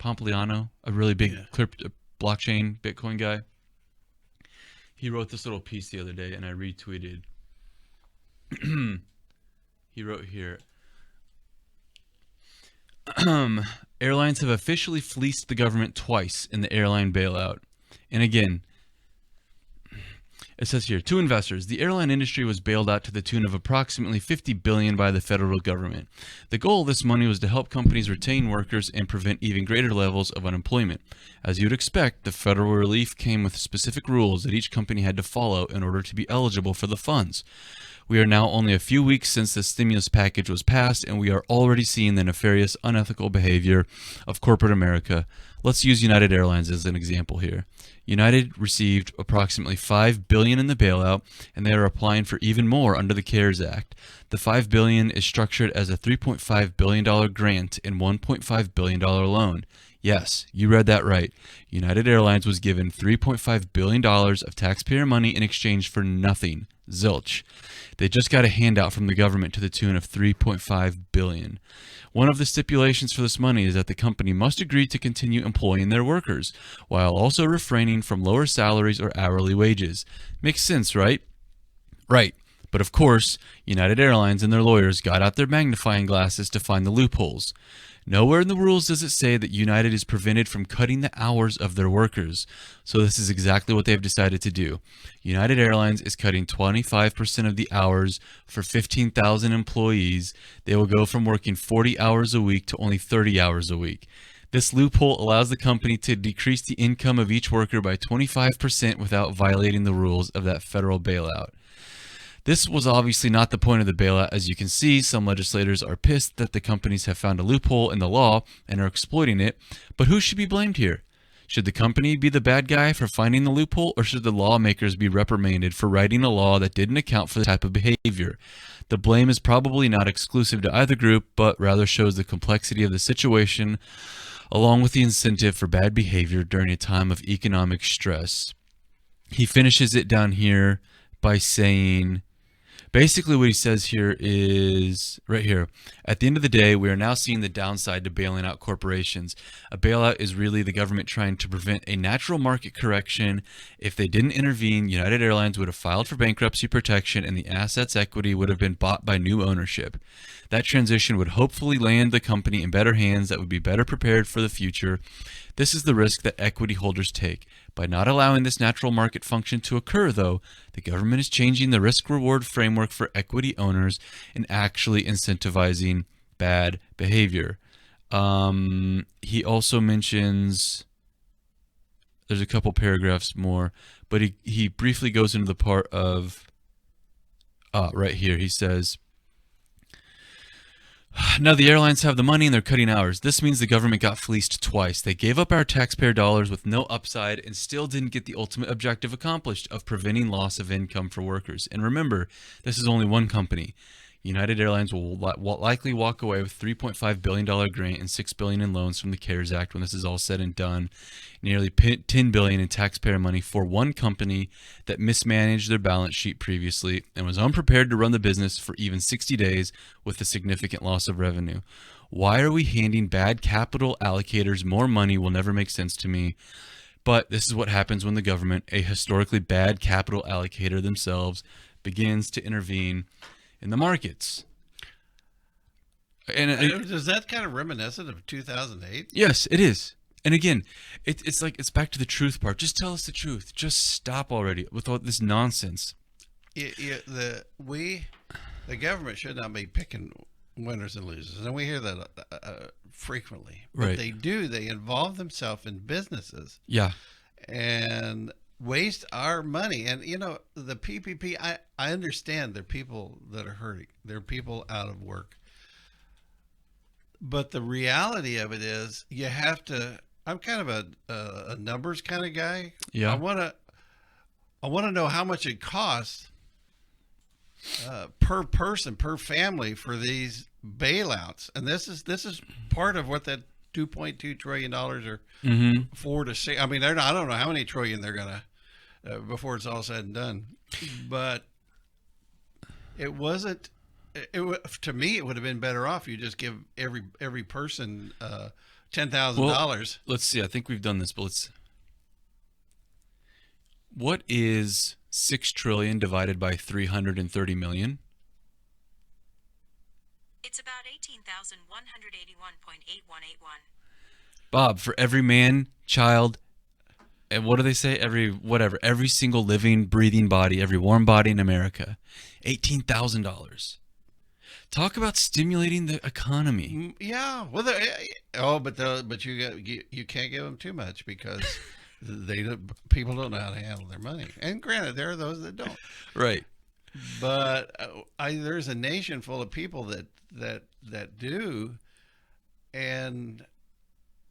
Pompliano, a really big blockchain Bitcoin guy. He wrote this little piece the other day, and I retweeted. He wrote here, airlines have officially fleeced the government twice in the airline bailout. And again, it says here, to investors, the airline industry was bailed out to the tune of approximately $50 billion by the federal government. The goal of this money was to help companies retain workers and prevent even greater levels of unemployment. As you'd expect, the federal relief came with specific rules that each company had to follow in order to be eligible for the funds. We are now only a few weeks since the stimulus package was passed, and we are already seeing the nefarious, unethical behavior of corporate America. Let's use United Airlines as an example here. United received approximately $5 billion in the bailout, and they are applying for even more under the CARES Act. The $5 billion is structured as a $3.5 billion grant and $1.5 billion loan. Yes, you read that right. United Airlines was given $3.5 billion of taxpayer money in exchange for nothing. Zilch. They just got a handout from the government to the tune of $3.5 billion. One of the stipulations for this money is that the company must agree to continue employing their workers, while also refraining from lower salaries or hourly wages. Makes sense, right? Right. But of course, United Airlines and their lawyers got out their magnifying glasses to find the loopholes. Nowhere in the rules does it say that United is prevented from cutting the hours of their workers. So this is exactly what they've decided to do. United Airlines is cutting 25% of the hours for 15,000 employees. They will go from working 40 hours a week to only 30 hours a week. This loophole allows the company to decrease the income of each worker by 25% without violating the rules of that federal bailout. This was obviously not the point of the bailout. As you can see, some legislators are pissed that the companies have found a loophole in the law and are exploiting it. But who should be blamed here? Should the company be the bad guy for finding the loophole, or should the lawmakers be reprimanded for writing a law that didn't account for the type of behavior? The blame is probably not exclusive to either group, but rather shows the complexity of the situation, along with the incentive for bad behavior during a time of economic stress. He finishes it down here by saying, basically what he says here is, right here, at the end of the day, we are now seeing the downside to bailing out corporations. A bailout is really the government trying to prevent a natural market correction. If they didn't intervene, United Airlines would have filed for bankruptcy protection and the asset's equity would have been bought by new ownership. That transition would hopefully land the company in better hands that would be better prepared for the future. This is the risk that equity holders take. By not allowing this natural market function to occur, though, the government is changing the risk-reward framework for equity owners and actually incentivizing bad behavior. He also mentions, there's a couple paragraphs more, but he briefly goes into the part of, right here, he says, now the airlines have the money and they're cutting hours. This means the government got fleeced twice. They gave up our taxpayer dollars with no upside and still didn't get the ultimate objective accomplished of preventing loss of income for workers. And remember, this is only one company. United Airlines will likely walk away with $3.5 billion grant and $6 billion in loans from the CARES Act when this is all said and done. Nearly $10 billion in taxpayer money for one company that mismanaged their balance sheet previously and was unprepared to run the business for even 60 days with a significant loss of revenue. Why are we handing bad capital allocators more money will never make sense to me. But this is what happens when the government, a historically bad capital allocator themselves, begins to intervene in the markets. And is that kind of reminiscent of 2008? Yes, it is. And again, it's like, it's back to the truth part. Just tell us the truth. Just stop already with all this nonsense. The government should not be picking winners and losers, and we hear that frequently. But Right. they do. They involve themselves in businesses. Yeah. And waste our money. And the PPP, I understand there are people that are hurting, there are people out of work, but the reality of it is you have to, I'm kind of a numbers kind of guy. Yeah. I want to know how much it costs per person, per family for these bailouts. And this is part of what that $2.2 trillion or 4 to 6. I mean, I don't know how many trillion they're gonna before it's all said and done. But it wasn't. To me, it would have been better off you just give every person $10,000. Let's see. I think we've done this, but what is 6 trillion divided by 330 million? It's about 18,181.8181. Bob, for every man, child, and what do they say? Every single living, breathing body, every warm body in America, $18,000. Talk about stimulating the economy. Yeah. Well, but you can't give them too much because people don't know how to handle their money. And granted, there are those that don't. Right. But there's a nation full of people that do, and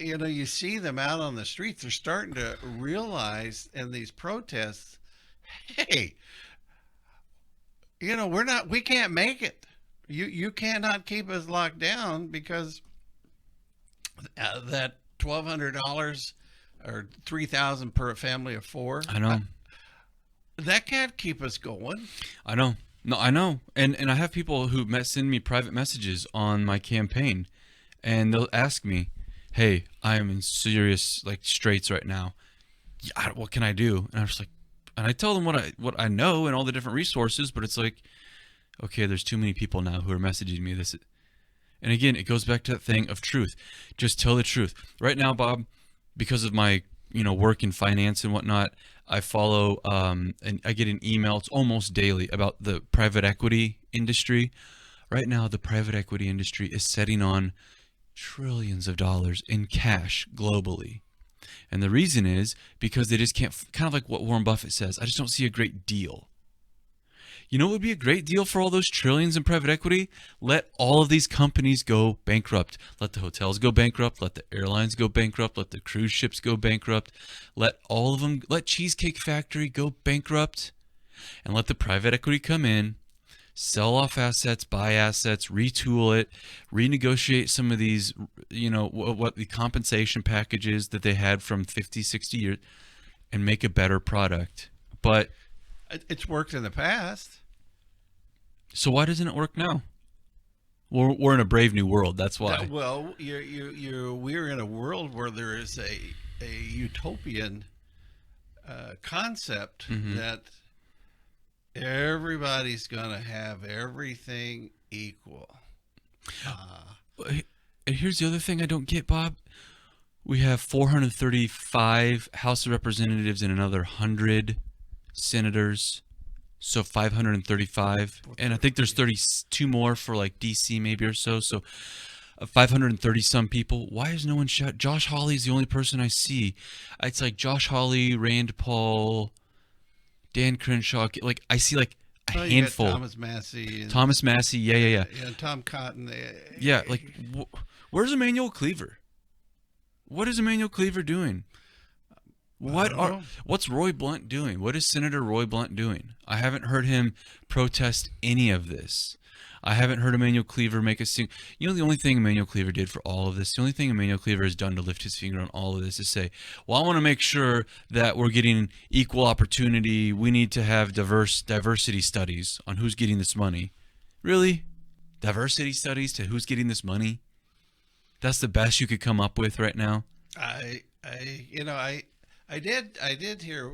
you see them out on the streets. They're starting to realize in these protests, hey, we can't make it. You cannot keep us locked down because that $1,200 or $3,000 per family of four. I know. That can't keep us going. I know. No, I know. And I have people who send me private messages on my campaign, and they'll ask me, hey, I am in serious straits right now. What can I do? And I'm just like, and I tell them what I know and all the different resources, but it's like, okay, there's too many people now who are messaging me this. And again, it goes back to that thing of truth. Just tell the truth. Right now, Bob, because of my work in finance and whatnot, I follow and I get an email. It's almost daily about the private equity industry. Right now, the private equity industry is setting on trillions of dollars in cash globally. And the reason is because they just can't, kind of like what Warren Buffett says, I just don't see a great deal. You know what would be a great deal for all those trillions in private equity? Let all of these companies go bankrupt. Let the hotels go bankrupt. Let the airlines go bankrupt. Let the cruise ships go bankrupt. Let all of them, let Cheesecake Factory go bankrupt. And let the private equity come in, sell off assets, buy assets, retool it, renegotiate some of these, what the compensation packages that they had from 50, 60 years, and make a better product. But it's worked in the past. So why doesn't it work now? We're in a brave new world. That's why. Well, we're in a world where there is a utopian concept that everybody's gonna have everything equal. And here's the other thing I don't get, Bob. We have 435 House of Representatives and another 100 senators. So 535, and I think there's 32 more for DC maybe or so. So 530 some people. Why is no one shot? Josh Hawley is the only person I see. It's like Josh Hawley, Rand Paul, Dan Crenshaw. I see a handful. Thomas Massey. Yeah. And Tom Cotton. Yeah, where's Emmanuel Cleaver? What is Emmanuel Cleaver doing? What's Roy Blunt doing? What is Senator Roy Blunt doing? I haven't heard him protest any of this. I haven't heard Emmanuel Cleaver make a sing. The only thing Emmanuel Cleaver did for all of this, the only thing Emmanuel Cleaver has done to lift his finger on all of this is say, well, I want to make sure that we're getting equal opportunity. We need to have diversity studies on who's getting this money. Really? Diversity studies to who's getting this money? That's the best you could come up with right now? I did hear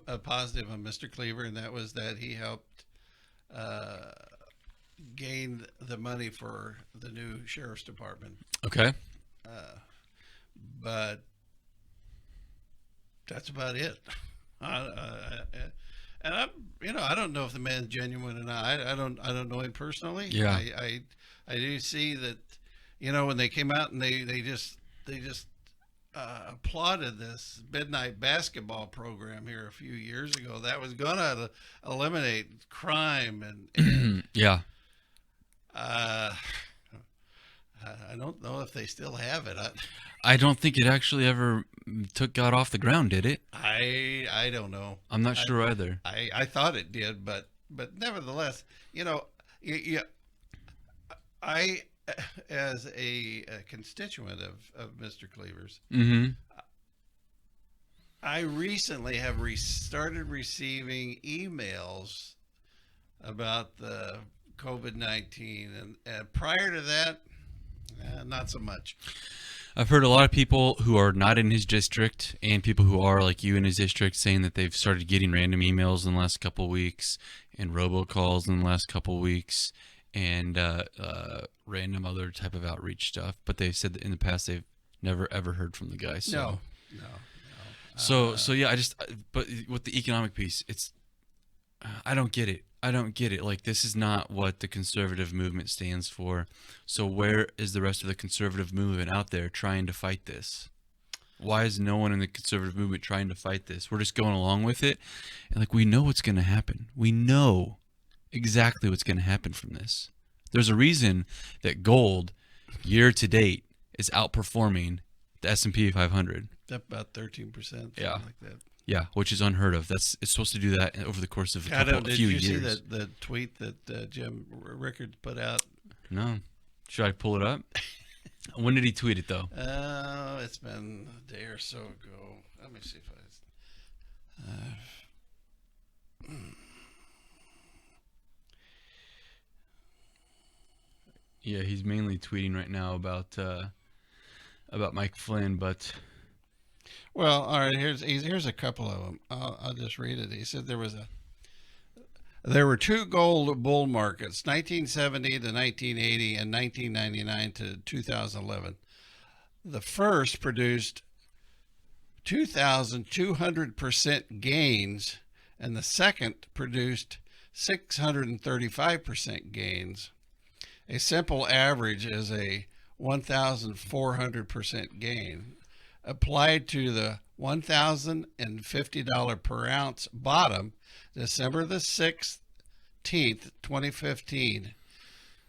a positive on Mr. Cleaver, and that was that he helped gain the money for the new sheriff's department. Okay. But that's about it. And I don't know if the man's genuine or not. I don't know him personally. Yeah. I do see that, when they came out and they just applauded this midnight basketball program here a few years ago that was going to eliminate crime and yeah. I don't know if they still have it. I don't think it actually ever got off the ground, did it? I don't know. I'm not sure either. I thought it did, but nevertheless, I as a constituent of Mr. Cleaver's, I recently have started receiving emails about the COVID-19, and prior to that, not so much. I've heard a lot of people who are not in his district and people who are like you in his district saying that they've started getting random emails in the last couple of weeks and robocalls in the last couple of weeks and random other type of outreach stuff. But they've said that in the past they've never ever heard from the guy. So. No. So yeah, but with the economic piece, I don't get it. I don't get it. Like, this is not what the conservative movement stands for. So where is the rest of the conservative movement out there trying to fight this? Why is no one in the conservative movement trying to fight this? We're just going along with it. And like, we know what's going to happen. We know exactly what's going to happen from this. There's a reason that gold year to date is outperforming the S&P 500. Up about 13%. Yeah. Like that. Yeah, which is unheard of. It's supposed to do that over the course of a few years. Did you see the tweet that Jim Rickards put out? No. Should I pull it up? When did he tweet it, though? It's been a day or so ago. Let me see if Yeah, he's mainly tweeting right now about Mike Flynn, but... Well, all right. Here's a couple of them. I'll just read it. He said there were two gold bull markets: 1970 to 1980 and 1999 to 2011. The first produced 2,200% gains, and the second produced 635% gains. A simple average is a 1,400% gain. Applied to the $1,050 per ounce bottom, December the 16th, 2015,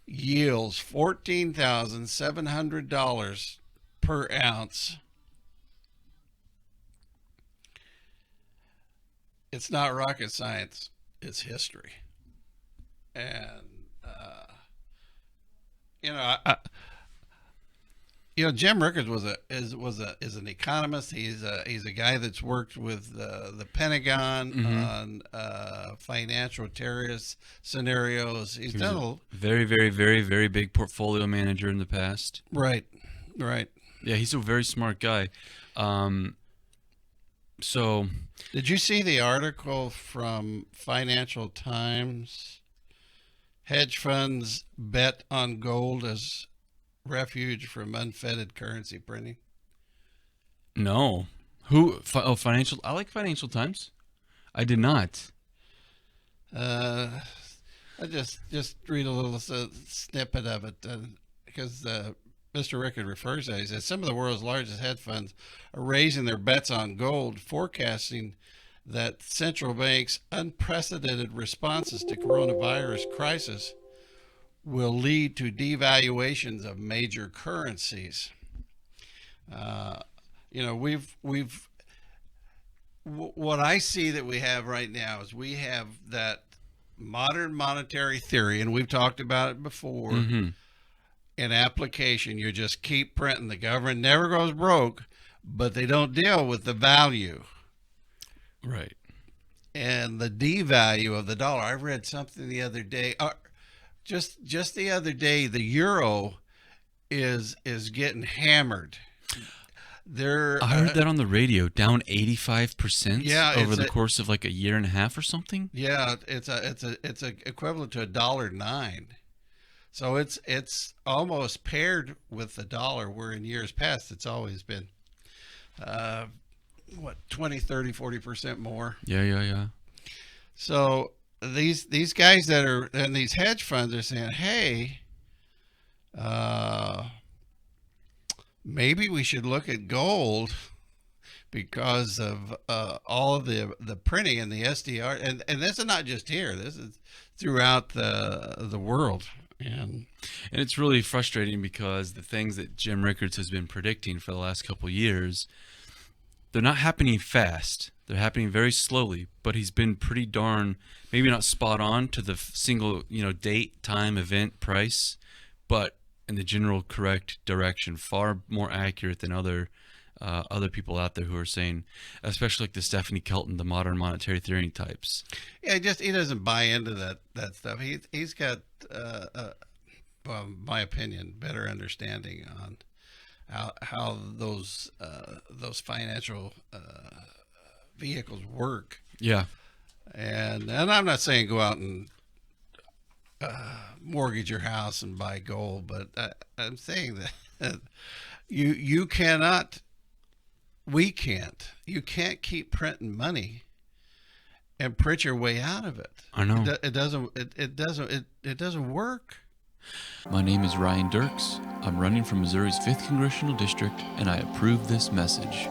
yields $14,700 per ounce. It's not rocket science, it's history. And, Jim Rickards is an economist. He's a guy that's worked with the Pentagon on financial terrorist scenarios. He's done a very, very, very, very big portfolio manager in the past. Right. Yeah, he's a very smart guy. So, did you see the article from Financial Times? Hedge funds bet on gold as refuge from unfettered currency printing. No. Who? Financial. I like Financial Times. I did not. I just read a little snippet of it because Mr. Rickard refers to it. He says some of the world's largest hedge funds are raising their bets on gold, forecasting that central banks' unprecedented responses to coronavirus crisis will lead to devaluations of major currencies. What I see that we have right now is we have that modern monetary theory, and we've talked about it before. In application, you just keep printing. The government never goes broke, but they don't deal with the value. Right. And the devalue of the dollar. I read something the other day. Just the other day, the euro is getting hammered. I heard that on the radio, down 85%. Yeah, over the course of like a year and a half or something. Yeah, it's equivalent to $1.09. So it's almost paired with the dollar, where in years past it's always been 20, 30, 40% more. Yeah. So these guys that are in these hedge funds are saying, hey, maybe we should look at gold because of all of the printing and the SDR, and this is not just here. This is throughout the world. And it's really frustrating because the things that Jim Rickards has been predicting for the last couple of years, they're not happening fast. They're happening very slowly, but he's been pretty darn, maybe not spot on to the single, date, time, event, price, but in the general correct direction, far more accurate than other people out there who are saying, especially like the Stephanie Kelton, the modern monetary theory types. Yeah, he doesn't buy into that stuff. He's got, my opinion, better understanding how those financial vehicles work. Yeah. And I'm not saying go out and mortgage your house and buy gold, but I'm saying that you cannot, we can't, you can't keep printing money and print your way out of it. I know. It doesn't work. My name is Ryan Derks. I'm running for Missouri's 5th Congressional District, and I approve this message.